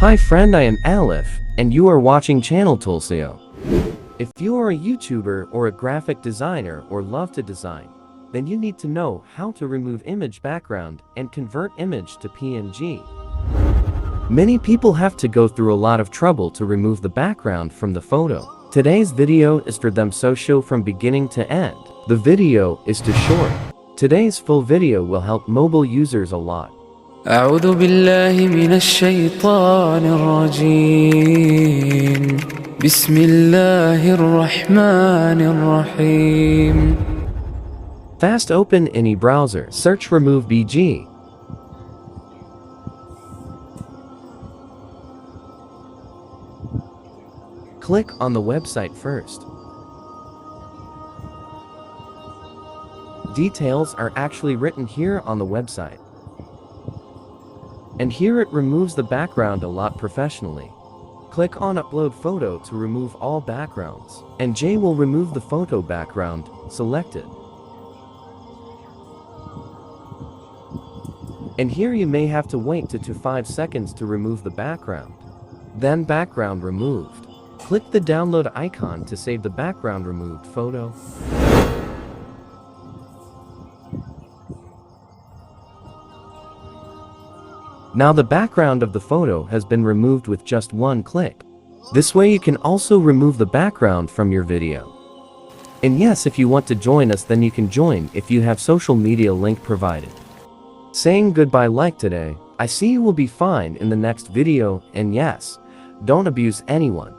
Hi friend, I am Aleph, and you are watching channel Toolsio. If you are a YouTuber or a graphic designer or love to design, then you need to know how to remove image background and convert image to PNG. Many people have to go through a lot of trouble to remove the background from the photo. Today's video is for them, so show from beginning to end. The video is too short. Today's full video will help mobile users a lot. أعوذ بالله من الشيطان الرجيم بسم الله الرحمن الرحيم. Fast open any browser, search remove BG. Click on the website first. Details are actually written here on the website. And here it removes the background a lot professionally. Click on upload photo to remove all backgrounds, and J will remove the photo background selected. And here you may have to wait 2 to 5 seconds to remove the background. Then background removed. Click the download icon to save the background removed photo. Now the background of the photo has been removed with just one click. This way you can also remove the background from your video. And yes, if you want to join us, then you can join if you have social media link provided. Saying goodbye like today, I see you will be fine in the next video, and yes, don't abuse anyone.